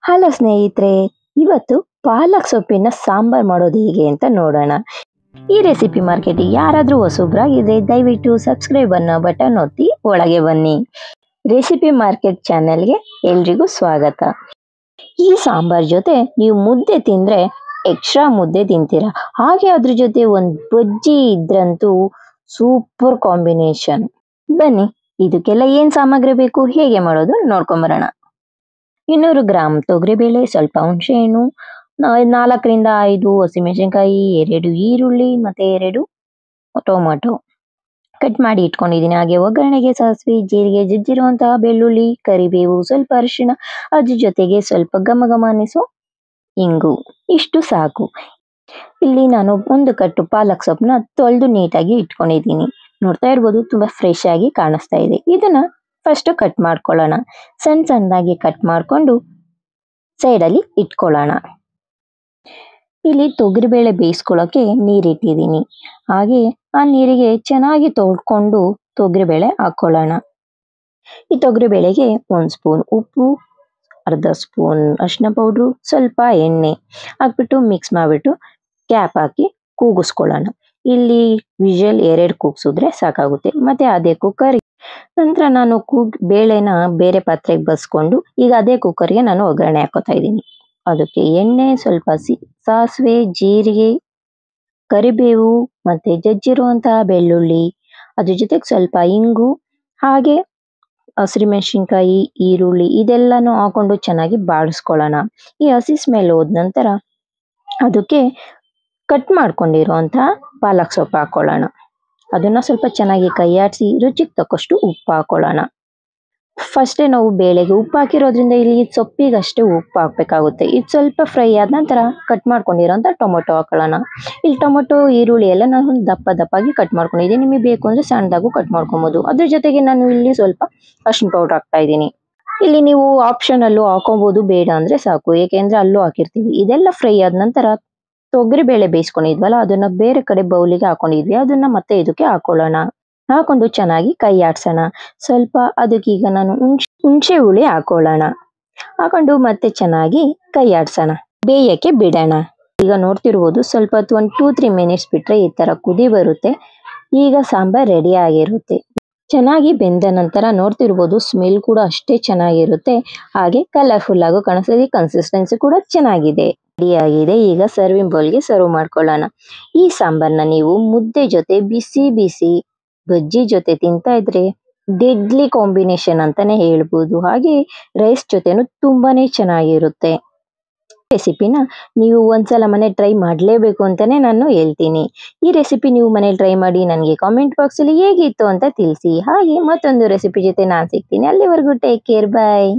Hello ಸ್ನೇಹಿತರೆ, ಇವತ್ತು ಪಾಲಕ್ ಸೊಪ್ಪಿನ ಸಾಂಬಾರ್ ಮಾಡೋದು ಹೇಗೆ ಅಂತ ನೋಡೋಣ. ಈ ರೆಸಿಪಿ ಮಾರ್ಕೆಟಿಗೆ ಯಾರಾದರೂ ಹೊಸಬ್ರಾಗಿದ್ರೆ ದಯವಿಟ್ಟು ಸಬ್ಸ್ಕ್ರೈಬ್ ಅನ್ನೋ ಬಟನ್ ಒತ್ತಿ ಒಳಗೆ ಬನ್ನಿ. ರೆಸಿಪಿ ಮಾರ್ಕೆಟ್ ಚಾನೆಲ್ಗೆ ಎಲ್ರಿಗೂ ಸ್ವಾಗತ. ಈ ಸಾಂಬಾರ್ ಜೊತೆ ನೀವು ಮುದ್ದೆ ತಿಂದರೆ ಎಕ್ಸ್ಟ್ರಾ ಮುದ್ದೆ ತಿಂತೀರಾ, ಹಾಗೆ ಅದ್ರ ಜೊತೆ ಒಂದು ಬಜ್ಜಿ ಇದ್ರಂತೂ ಸೂಪರ್ ಕಾಂಬಿನೇಷನ್. ಬನ್ನಿ, ಇದಕ್ಕೆಲ್ಲ ಏನು ಸಾಮಗ್ರಿ ಬೇಕು, ಹೇಗೆ ಮಾಡೋದು ನೋಡ್ಕೊಂಬರೋಣ. 200 ಗ್ರಾಂ ತೊಗರಿಬೇಳೆ, ಸ್ವಲ್ಪ ಹುಣಸೆಹಣ್ಣು, 4ರಿಂದ 5 ಹಸಿಮೆಣಸಿನಕಾಯಿ, 2 ಈರುಳ್ಳಿ ಮತ್ತು 2 ಟೊಮೊಟೊ ಕಟ್ ಮಾಡಿ ಇಟ್ಕೊಂಡಿದ್ದೀನಿ. ಹಾಗೆ ಒಗ್ಗರಣೆಗೆ ಸಾಸಿವೆ, ಜೀರಿಗೆ, ಜಜ್ಜಿರುವಂತಹ ಬೆಳ್ಳುಳ್ಳಿ, ಕರಿಬೇವು, ಸ್ವಲ್ಪ ಅರಿಶಿಣ, ಅದ್ರ ಜೊತೆಗೆ ಸ್ವಲ್ಪ ಘಮ ಅನ್ನಿಸೋ ಇಂಗು. ಇಷ್ಟು ಸಾಕು. ಇಲ್ಲಿ ನಾನು ಒಂದು ಕಟ್ಟು ಪಾಲಕ್ ಸೊಪ್ಪನ್ನ ತೊಳೆದು ನೀಟಾಗಿ ಇಟ್ಕೊಂಡಿದ್ದೀನಿ. ನೋಡ್ತಾ ಇರ್ಬೋದು, ತುಂಬ ಫ್ರೆಶ್ ಆಗಿ ಕಾಣಿಸ್ತಾ ಇದೆ. ಇದನ್ನ ಫಸ್ಟ್ ಕಟ್ ಮಾಡ್ಕೊಳ್ಳೋಣ. ಸಣ್ಣದಾಗಿ ಕಟ್ ಮಾಡಿಕೊಂಡು ಸೈಡಲ್ಲಿ ಇಟ್ಕೊಳ್ಳೋಣ. ಇಲ್ಲಿ ತೊಗರಿಬೇಳೆ ಬೇಯಿಸ್ಕೊಳ್ಳೋಕೆ ನೀರಿಟ್ಟಿದ್ದೀನಿ. ಹಾಗೆ ಆ ನೀರಿಗೆ ಚೆನ್ನಾಗಿ ತೊಳ್ಕೊಂಡು ತೊಗರಿಬೇಳೆ ಹಾಕ್ಕೊಳ್ಳೋಣ. ಈ ತೊಗರಿಬೇಳೆಗೆ 1 ಸ್ಪೂನ್ ಉಪ್ಪು, ಅರ್ಧ ಸ್ಪೂನ್ ಅರಿಶಿನ ಪೌಡ್ರು, ಸ್ವಲ್ಪ ಎಣ್ಣೆ ಹಾಕ್ಬಿಟ್ಟು ಮಿಕ್ಸ್ ಮಾಡಿಬಿಟ್ಟು ಕ್ಯಾಪ್ ಹಾಕಿ ಕೂಗಿಸ್ಕೊಳ್ಳೋಣ. ಇಲ್ಲಿ ವಿಷಲ್ 2 ಕೂಗಿಸಿದ್ರೆ ಸಾಕಾಗುತ್ತೆ. ಮತ್ತು ಅದೇ ಕುಕ್ಕರ್ ನಂತರ ನಾನು ಬೇಳೆನ ಬೇರೆ ಪಾತ್ರೆಗೆ ಬಸ್ಕೊಂಡು ಈಗ ಅದೇ ಕುಕ್ಕರ್ಗೆ ನಾನು ಒಗ್ಗರಣೆ ಹಾಕೋತಾ ಇದ್ದೀನಿ. ಅದಕ್ಕೆ ಎಣ್ಣೆ, ಸ್ವಲ್ಪ ಸಾಸಿವೆ, ಜೀರಿಗೆ, ಕರಿಬೇವು ಮತ್ತು ಜಜ್ಜಿರುವಂತಹ ಬೆಳ್ಳುಳ್ಳಿ, ಅದ್ರ ಜೊತೆಗೆ ಸ್ವಲ್ಪ ಇಂಗು, ಹಾಗೆ ಹಸಿಮೆಣಸಿನ್ಕಾಯಿ, ಈರುಳ್ಳಿ ಇದೆಲ್ಲನೂ ಹಾಕೊಂಡು ಚೆನ್ನಾಗಿ ಬಾಡಿಸ್ಕೊಳ್ಳೋಣ. ಈ ಹಸಿ ಸ್ಮೆಲ್ ಹೋದ ನಂತರ ಅದಕ್ಕೆ ಕಟ್ ಮಾಡ್ಕೊಂಡಿರುವಂತಹ ಪಾಲಕ್ ಸೊಪ್ಪು ಹಾಕ್ಕೊಳ್ಳೋಣ. ಅದನ್ನು ಸ್ವಲ್ಪ ಚೆನ್ನಾಗಿ ಕೈ ಆಡಿಸಿ ರುಚಿಗೆ ತಕ್ಕಷ್ಟು ಉಪ್ಪು ಹಾಕ್ಕೊಳ್ಳೋಣ. ಫಸ್ಟೇ ನಾವು ಬೇಳೆಗೆ ಉಪ್ಪು ಹಾಕಿರೋದ್ರಿಂದ ಇಲ್ಲಿ ಸೊಪ್ಪಿಗಷ್ಟೇ ಉಪ್ಪು ಹಾಕಬೇಕಾಗುತ್ತೆ. ಇದು ಸ್ವಲ್ಪ ಫ್ರೈ ಆದ ನಂತರ ಕಟ್ ಮಾಡ್ಕೊಂಡಿರೋಂಥ ಟೊಮೊಟೊ ಹಾಕ್ಕೊಳ್ಳೋಣ. ಇಲ್ಲಿ ಟೊಮೊಟೊ, ಈರುಳ್ಳಿ ಎಲ್ಲ ನಾನು ದಪ್ಪಾಗಿ ಕಟ್ ಮಾಡ್ಕೊಂಡಿದ್ದೀನಿ. ನಿಮಗೆ ಬೇಕು ಅಂದರೆ ಸಣ್ಣದಾಗೂ ಕಟ್ ಮಾಡ್ಕೊಬೋದು. ಅದ್ರ ಜೊತೆಗೆ ನಾನು ಇಲ್ಲಿ ಸ್ವಲ್ಪ ಅರಿಶಿನ ಪೌಡ್ರ್ ಹಾಕ್ತಾ ಇದ್ದೀನಿ. ಇಲ್ಲಿ ನೀವು ಆಪ್ಷನಲ್ಲೂ ಹಾಕೋಬೋದು, ಬೇಡ ಅಂದರೆ ಸಾಕು, ಏಕೆಂದರೆ ಅಲ್ಲೂ ಹಾಕಿರ್ತೀವಿ. ಇದೆಲ್ಲ ಫ್ರೈ ಆದ ನಂತರ ತೊಗರಿಬೇಳೆ ಬೇಯಿಸ್ಕೊಂಡಿದ್ವಲ್ಲ ಅದನ್ನು ಬೇರೆ ಕಡೆ ಬೌಲಿಗೆ ಹಾಕೊಂಡಿದ್ವಿ. ಅದನ್ನು ಮತ್ತೆ ಇದಕ್ಕೆ ಹಾಕೊಳ್ಳೋಣ. ಹಾಕೊಂಡು ಚೆನ್ನಾಗಿ ಕೈ ಆಡ್ಸೋಣ. ಸ್ವಲ್ಪ ಅದಕ್ಕೀಗ ನಾನು ಹುಣಸೆ ಹುಳಿ ಹಾಕೊಳ್ಳೋಣ. ಹಾಕೊಂಡು ಮತ್ತೆ ಚೆನ್ನಾಗಿ ಕೈ ಆಡ್ಸೋಣ, ಬೇಯಕ್ಕೆ ಬಿಡೋಣ. ಈಗ ನೋಡ್ತಿರ್ಬೋದು, ಸ್ವಲ್ಪ ಹೊತ್ತು 1-2-3 ಮಿನಿಟ್ಸ್ ಬಿಟ್ಟರೆ ಈ ಥರ ಕುದಿ ಬರುತ್ತೆ. ಈಗ ಸಾಂಬಾರ್ ರೆಡಿ ಆಗಿರುತ್ತೆ. ಚೆನ್ನಾಗಿ ಬೆಂದ ನಂತರ ನೋಡ್ತಿರ್ಬೋದು, ಸ್ಮೆಲ್ ಕೂಡ ಅಷ್ಟೇ ಚೆನ್ನಾಗಿರುತ್ತೆ. ಹಾಗೆ ಕಲರ್ಫುಲ್ ಆಗೋ ಕಾಣಿಸ್ತದೆ. ಕನ್ಸಿಸ್ಟೆನ್ಸಿ ಕೂಡ ಚೆನ್ನಾಗಿದೆ, ರೆಡಿಯಾಗಿದೆ. ಈಗ ಸರ್ವಿಂಗ್ ಬೌಲ್ಗೆ ಸರ್ವ್ ಮಾಡ್ಕೊಳ್ಳೋಣ. ಈ ಸಾಂಬಾರನ್ನ ನೀವು ಮುದ್ದೆ ಜೊತೆ ಬಿಸಿ ಬಜ್ಜಿ ಜೊತೆ ತಿಂತಾ ಇದ್ರೆ ಡೆಡ್ಲಿ ಕಾಂಬಿನೇಷನ್ ಅಂತಾನೆ ಹೇಳ್ಬೋದು. ಹಾಗೆ ರೈಸ್ ಜೊತೆನೂ ತುಂಬಾನೇ ಚೆನ್ನಾಗಿರುತ್ತೆ. ರೆಸಿಪಿನ ನೀವು ಒಂದ್ಸಲ ಮನೆ ಟ್ರೈ ಮಾಡಲೇಬೇಕು ಅಂತಾನೆ ನಾನು ಹೇಳ್ತೀನಿ. ಈ ರೆಸಿಪಿ ನೀವು ಮನೇಲಿ ಟ್ರೈ ಮಾಡಿ ನನಗೆ ಕಾಮೆಂಟ್ ಬಾಕ್ಸಲ್ಲಿ ಹೇಗಿತ್ತು ಅಂತ ತಿಳಿಸಿ. ಹಾಗೆ ಮತ್ತೊಂದು ರೆಸಿಪಿ ಜೊತೆ ನಾನು ಸಿಗ್ತೀನಿ. ಅಲ್ಲಿವರೆಗೂ ಟೇಕ್ ಕೇರ್, ಬಾಯ್.